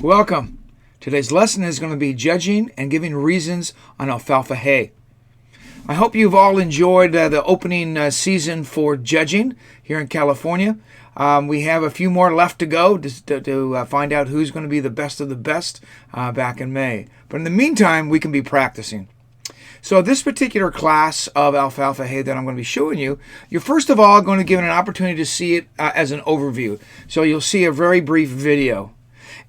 Welcome. Today's lesson is going to be judging and giving reasons on alfalfa hay. I hope you've all enjoyed the opening season for judging here in California. We have a few more left to go to find out who's going to be the best of the best back in May. But in the meantime, we can be practicing. So this particular class of alfalfa hay that I'm going to be showing you, you're first of all going to give it an opportunity to see it as an overview. So you'll see a very brief video.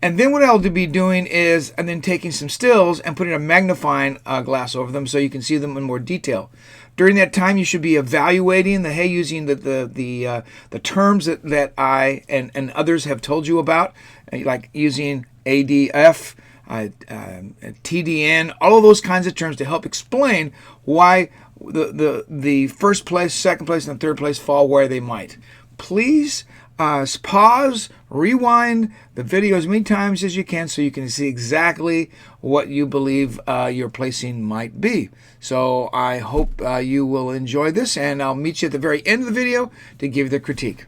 And then what I'll be doing is taking some stills and putting a magnifying glass over them so you can see them in more detail. During that time, you should be evaluating the hay using the terms that I and others have told you about, like using ADF, TDN, all of those kinds of terms to help explain why the first place, second place, and third place fall where they might. Please pause, rewind the video as many times as you can so you can see exactly what you believe your placing might be. So I hope you will enjoy this, and I'll meet you at the very end of the video to give you the critique.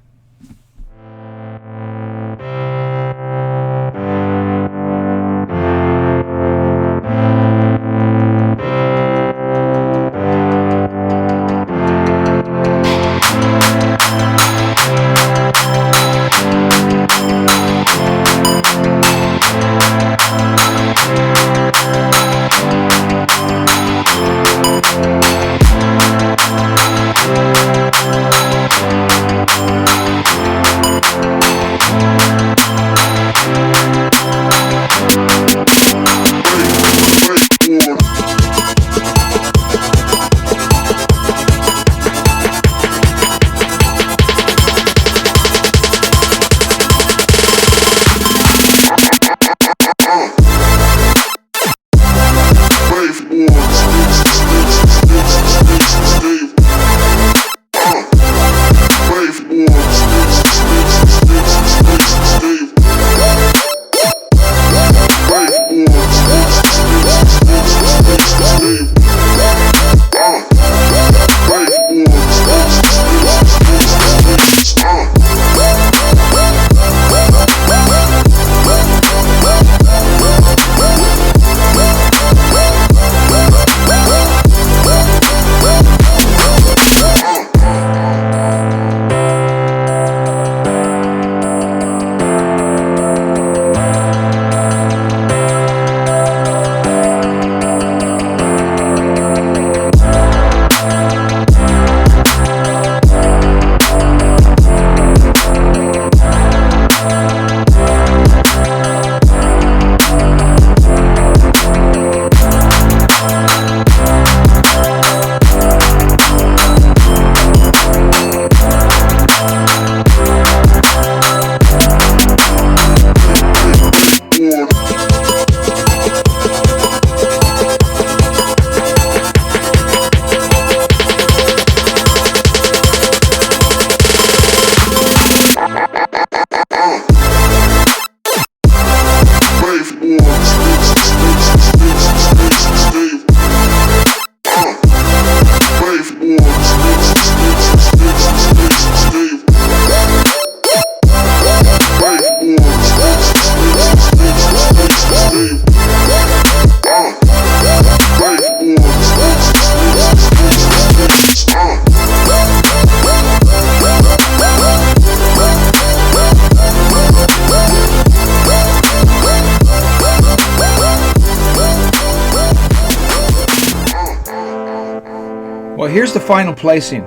Well, here's the final placing.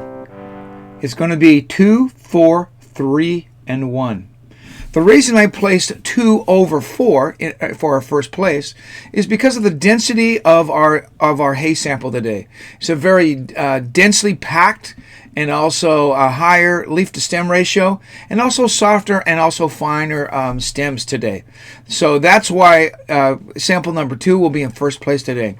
It's going to be 2, 4, 3, and 1. The reason I placed 2 over 4 for our first place is because of the density of our hay sample today. It's a very densely packed and also a higher leaf to stem ratio, and also softer and also finer stems today. So that's why sample number 2 will be in first place today.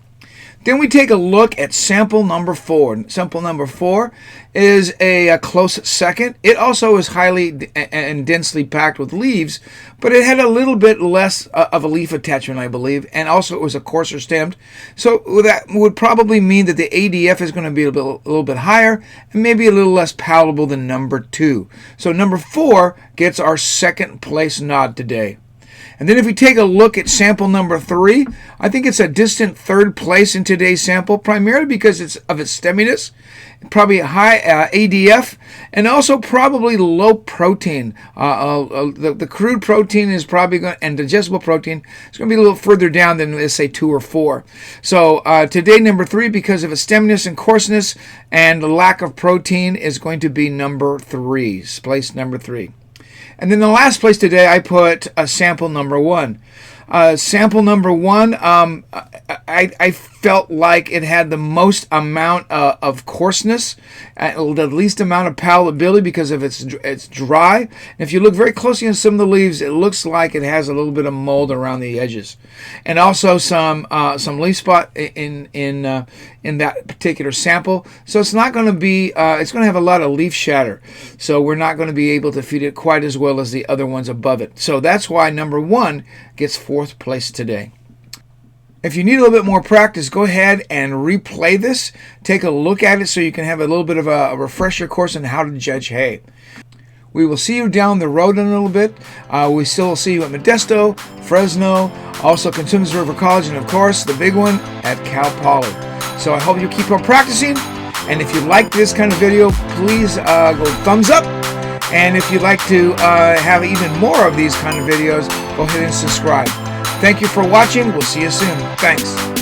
Then we take a look at sample number 4. Sample number 4 is a close second. It also is highly and densely packed with leaves, but it had a little bit less of a leaf attachment, I believe, and also it was a coarser stemmed. So that would probably mean that the ADF is going to be a little bit higher and maybe a little less palatable than number 2. So number 4 gets our second place nod today. And then if we take a look at sample number 3, I think it's a distant third place in today's sample, primarily because of its stemminess, probably high ADF, and also probably low protein. The crude protein is probably going, and digestible protein is going to be a little further down than, let's say, 2 or 4. So today, number 3, because of its stemminess and coarseness and the lack of protein, is going to be number 3, place number 3. And then the last place today, I put sample number 1. Sample number 1, I felt like it had the most amount of coarseness, the least amount of palatability because of it's dry. And if you look very closely on some of the leaves, it looks like it has a little bit of mold around the edges, and also some leaf spot in that particular sample. So it's not going to be it's going to have a lot of leaf shatter. So we're not going to be able to feed it quite as well as the other ones above it. So that's why number 1 gets 4th place today. If you need a little bit more practice, go ahead and replay this. Take a look at it so you can have a little bit of a refresher course on how to judge hay. We will see you down the road in a little bit. We still will see you at Modesto, Fresno, also Consumers River College, and of course the big one at Cal Poly. So I hope you keep on practicing. And if you like this kind of video, please go thumbs up. And if you'd like to have even more of these kind of videos, go ahead and subscribe. Thank you for watching. We'll see you soon. Thanks.